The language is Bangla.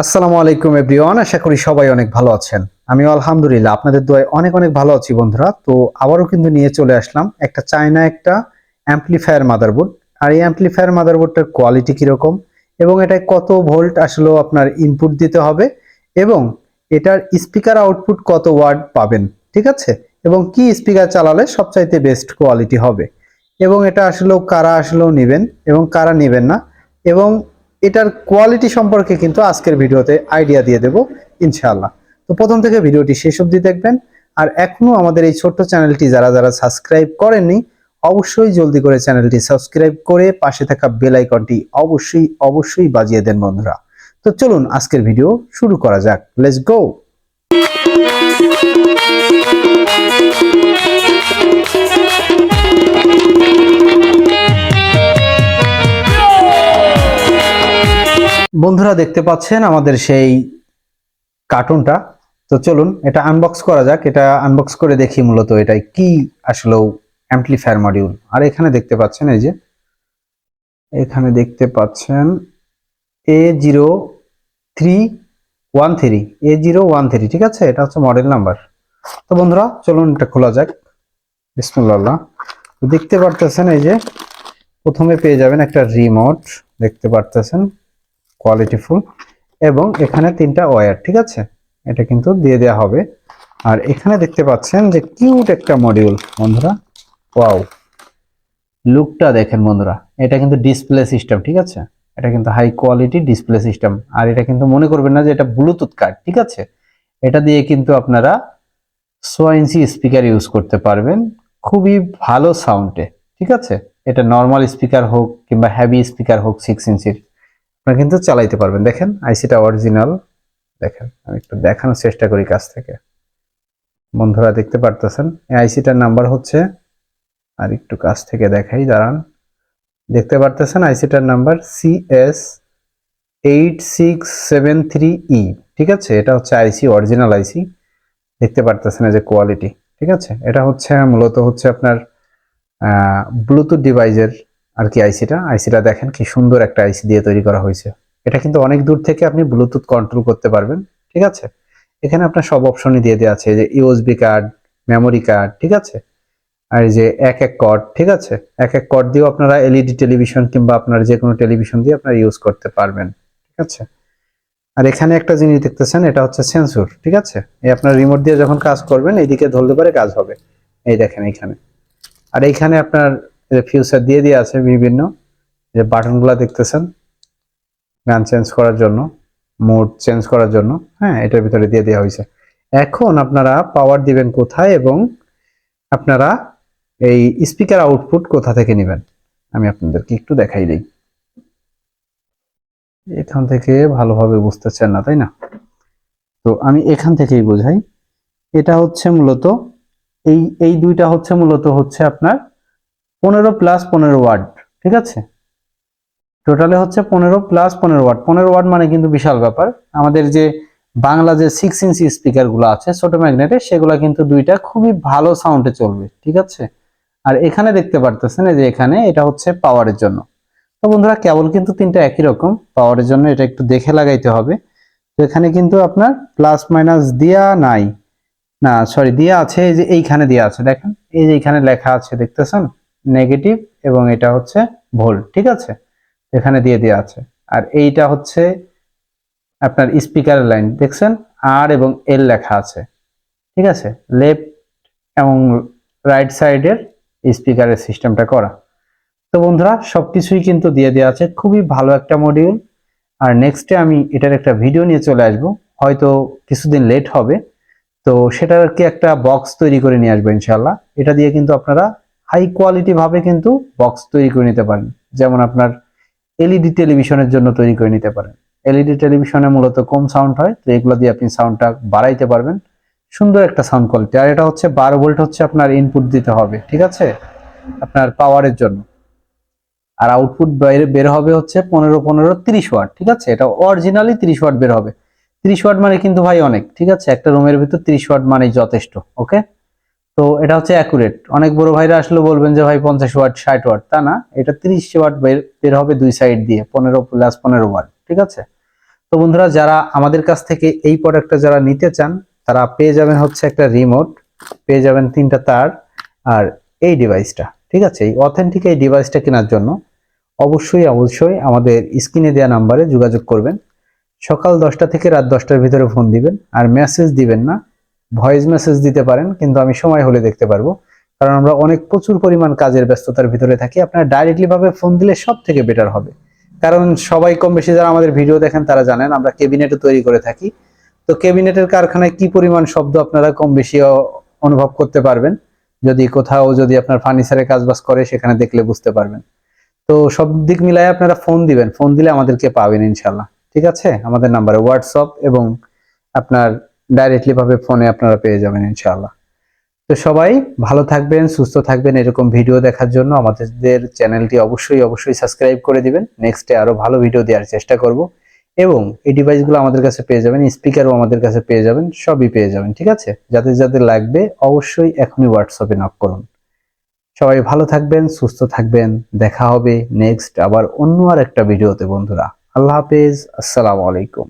আসসালামু আলাইকুম এভরিওয়ান, আশা করি সবাই অনেক ভালো আছেন। আমিও আলহামদুলিল্লাহ আপনাদের দোয়ায় অনেক অনেক ভালো আছি বন্ধুরা। তো আবারও কিন্তু নিয়ে চলে আসলাম একটা চায়না একটা অ্যাম্পলিফায়ার মাদারবোর্ড। আর এই অ্যাম্পলিফায়ার মাদারবোর্ডটার কোয়ালিটি কিরকম এবং এটায় কত ভোল্ট আসলে আপনার ইনপুট দিতে হবে এবং এটার স্পিকার আউটপুট কত ওয়াট পাবেন, ঠিক আছে, এবং কি স্পিকার চালালে সবচাইতে বেস্ট কোয়ালিটি হবে এবং এটা আসলেও কারা আসলেও নেবেন এবং কারা নেবেন না এবং এটার কোয়ালিটি সম্পর্কে কিন্তু আজকের ভিডিওতে আইডিয়া দিয়ে দেব ইনশাআল্লাহ। তো প্রথম থেকে ভিডিওটি শেষ অবধি দেখবেন। আর এখনো আমাদের এই ছোট্ট চ্যানেলটি যারা যারা সাবস্ক্রাইব করেননি অবশ্যই জলদি করে চ্যানেলটি সাবস্ক্রাইব করে পাশে থাকা বেল আইকনটি অবশ্যই অবশ্যই বাজিয়ে দেন বন্ধুরা। তো চলুন আজকের ভিডিও শুরু করা যাক, লেটস গো। বন্ধুরা দেখতে পাচ্ছেন আমাদের সেই কার্টুনটা। তো চলুন এটা আনবক্স করা যাক। এটা আনবক্স করে দেখি মূলত এটা কি আসলে অ্যাম্পলিফায়ার মডিউল। আর এখানে দেখতে পাচ্ছেন এই যে এখানে দেখতে পাচ্ছেন A0313 A013, ঠিক আছে, এটা হচ্ছে মডেল নাম্বার। তো বন্ধুরা চলুন এটা খোলা যাক, বিসমিল্লাহ। তো দেখতে পারতেছেন এই যে প্রথমে পেয়ে যাবেন একটা রিমোট, দেখতে পারতেছেন কোয়ালিটিফুল, এবং এখানে তিনটা ওয়্যার, ঠিক আছে, এটা কিন্তু দিয়ে দেওয়া হবে। আর এখানে দেখতে পাচ্ছেন যে কিউট একটা মডিউল বন্ধুরা, ওয়াও, লুকটা দেখেন বন্ধুরা। এটা কিন্তু ডিসপ্লে সিস্টেম, ঠিক আছে, এটা কিন্তু হাই কোয়ালিটি ডিসপ্লে সিস্টেম। আর এটা কিন্তু মনে করবেন না যে এটা ব্লুটুথ কার্ড, ঠিক আছে, এটা দিয়ে কিন্তু আপনারা 6 ইঞ্চি স্পিকার ইউজ করতে পারবেন খুবই ভালো সাউন্ডে, ঠিক আছে। এটা নর্মাল স্পিকার হোক কিংবা হেভি স্পিকার হোক 6 ইঞ্চির আপনারা কিন্তু চালাইতে পারবেন। দেখেন আইসিটা অরিজিনাল, দেখেন আমি একটু দেখানোর চেষ্টা করি কাছ থেকে। বন্ধুরা দেখতে পারতেছেন এই আইসিটার নাম্বার হচ্ছে, আর একটু কাছ থেকে দেখাই দাঁড়ান, দেখতে পারতেছেন আইসিটার নাম্বার CS8673E, ঠিক আছে। এটা হচ্ছে আইসি, অরিজিনাল আইসি, দেখতে পারতেছেন এই যে কোয়ালিটি, ঠিক আছে। এটা হচ্ছে মূলত হচ্ছে আপনার ব্লুটুথ ডিভাইসের আর কি আইসিটা দেখেন কি সুন্দর একটা আইসি দিয়ে তৈরি করা হয়েছে। এটা কিন্তু অনেক দূর থেকে আপনি ব্লুটুথ কন্ট্রোল করতে পারবেন, ঠিক আছে। এখানে আপনার সব অপশনই দিয়ে দেওয়া আছে, যে ইউএসবি কার্ড, মেমোরি কার্ড, ঠিক আছে, আর এই যে এক এক কর্ড, ঠিক আছে, এক এক কর্ড দিয়েও আপনারা এলইডি টেলিভিশন কিংবা আপনার যে কোনো টেলিভিশন দিয়ে আপনারা ইউজ করতে পারবেন, ঠিক আছে। আর এখানে একটা জিনিস দেখতেছেন, এটা হচ্ছে সেন্সর, ঠিক আছে। এই আপনার রিমোট দিয়ে যখন কাজ করবেন এইদিকে ধরলে পরে কাজ হবে, এই দেখেন এইখানে। আর এইখানে আপনার ফিউচার দিয়ে দিয়ে আছে বিভিন্ন, যে বাটনগুলো দেখতেছেন গান চেঞ্জ করার জন্য, মোড চেঞ্জ করার জন্য, হ্যাঁ, এটার ভিতরে দিয়ে দেওয়া হয়েছে। এখন আপনারা পাওয়ার দিবেন কোথায় এবং আপনারা এই স্পিকার আউটপুট কোথা থেকে নেবেন আমি আপনাদেরকে একটু দেখাই দিই। এখান থেকে ভালোভাবে বুঝতেছেন না, তাই না? তো আমি এখান থেকেই বোঝাই। এটা হচ্ছে মূলত এই এই দুইটা হচ্ছে মূলত হচ্ছে আপনার 15+15 ওয়াট, ঠিক আছে। টোটালে হচ্ছে 15+15 ওয়াট। 15 ওয়াট মানে কিন্তু বিশাল ব্যাপার। আমাদের যে বাংলা যে 6 ইঞ্চি স্পিকার গুলো আছে ছোট ম্যাগনেটের, সেগুলো কিন্তু দুইটা খুবই ভালো সাউন্ডে চলবে, ঠিক আছে। আর এখানে দেখতে পারতেছেন যে এখানে এটা হচ্ছে পাওয়ারের জন্য। তো বন্ধুরা কেবল কিন্তু তিনটা একই রকম, পাওয়ারের জন্য এটা একটু দেখে লাগাইতে হবে। তো এখানে কিন্তু আপনার প্লাস মাইনাস দেয়া নাই, না সরি দেয়া আছে, এই যে এইখানে দেয়া আছে, দেখেন এই যে এইখানে লেখা আছে দেখতেছেন নেগেটিভ, এবং এটা হচ্ছে ভোল্ট, ঠিক আছে, এখানে দিয়ে দেওয়া আছে। আর এইটা হচ্ছে আপনার স্পিকারের লাইন, দেখছেন আর এবং এল লেখা আছে, ঠিক আছে, লেফট এবং রাইট সাইডের স্পিকারের সিস্টেমটা করা। তো বন্ধুরা সবকিছুই কিন্তু দিয়ে দেওয়া আছে, খুবই ভালো একটা মডিউল। আর নেক্সটে আমি এটার একটা ভিডিও নিয়ে চলে আসব, হয়তো কিছুদিন লেট হবে। তো সেটার কি একটা বক্স তৈরি করে নিয়ে আসবো ইনশাল্লাহ। এটা দিয়ে কিন্তু আপনারা হাই কোয়ালিটি ভাবে কিন্তু বক্স তৈরি করে নিতে পারেন, যেমন আপনার এলইডি টেলিভিশনের জন্য তৈরি করে নিতে পারেন। এলইডি টেলিভিশনে মূলত কম সাউন্ড হয়, তো এগুলো দিয়ে আপনি সাউন্ডটা বাড়াইতে পারবেন, সুন্দর একটা সাউন্ড কোয়ালিটি। আর এটা হচ্ছে 12 ভোল্ট হচ্ছে আপনার ইনপুট দিতে হবে, ঠিক আছে, আপনার পাওয়ারের জন্য। আর আউটপুট বের হবে হচ্ছে 15-15-30 ওয়াট, ঠিক আছে। এটা অরিজিনালি 30 ওয়াট বের হবে। 30 ওয়াট মানে কিন্তু ভাই অনেক, ঠিক আছে, একটা রুমের ভিতর 30 ওয়াট মানেই যথেষ্ট, ওকে। তো এটা হচ্ছে অ্যাকুরেট। অনেক বড় ভাইরা আসলে বলবেন যে ভাই 50 ওয়াট 60 ওয়াট, তা না, এটা 30 ওয়াট বের হবে দুই সাইড দিয়ে, 15+15 ওয়াট, ঠিক আছে। তো তো বন্ধুরা, যারা আমাদের কাছ থেকে এই প্রোডাক্টটা যারা নিতে চান তারা পেয়ে যাবেন হচ্ছে একটা রিমোট, পেয়ে যাবেন 3টা তার আর এই ডিভাইসটা। ঠিক আছে, এই অথেন্টিক এই ডিভাইসটা কেনার জন্য অবশ্যই অবশ্যই আমাদের স্ক্রিনে দেওয়া নাম্বারে যোগাযোগ করবেন। সকাল 10টা থেকে রাত 10টার ভিতরে ফোন দিবেন, আর মেসেজ দিবেন না, ভয়েস মেসেজ দিতে পারেন, কিন্তু আমি সময় হলে দেখতে পারবো, কারণ আমরা অনেক প্রচুর পরিমাণ কাজের ব্যস্ততার ভিতরে থাকি। আপনারা ডাইরেক্টলি ভাবে ফোন দিলে সব থেকে বেটার হবে, কারণ সবাই কম বেশি যারা আমাদের ভিডিও দেখেন তারা জানেন আমরা ক্যাবিনেটও তৈরি করে থাকি। তো ক্যাবিনেটের কারখানায় কি পরিমাণ শব্দ আপনারা কম বেশি অনুভব করতে পারবেন, যদি কোথাও যদি আপনার ফার্নিচারের কাজবাজ করে সেখানে দেখলে বুঝতে পারবেন। তো সব দিক মিলাই আপনারা ফোন দিবেন, ফোন দিলে আমাদেরকে পাবেন ইনশাল্লাহ। ঠিক আছে, আমাদের নাম্বারে হোয়াটসঅ্যাপ এবং আপনার ডাইরেক্টলি ভাবে ফোনে আপনারা পেয়ে যাবেন ইনশাল্লাহ। তো সবাই ভালো থাকবেন, সুস্থ থাকবেন। এরকম ভিডিও দেখার জন্য আমাদের চ্যানেলটি অবশ্যই অবশ্যই সাবস্ক্রাইব করে দিবেন। নেক্সটে আরো ভালো ভিডিও দেওয়ার চেষ্টা করব, এবং এই ডিভাইসগুলো আমাদের কাছে পেয়ে যাবেন, স্পিকারও আমাদের কাছে পেয়ে যাবেন, সবই পেয়ে যাবেন। ঠিক আছে, যাদের যাদের লাগবে অবশ্যই এখনই হোয়াটসঅ্যাপে নক করুন। সবাই ভালো থাকবেন, সুস্থ থাকবেন। দেখা হবে নেক্সট আবার অন্য আর একটা ভিডিওতে বন্ধুরা। আল্লাহ হাফেজ, আসসালামু আলাইকুম।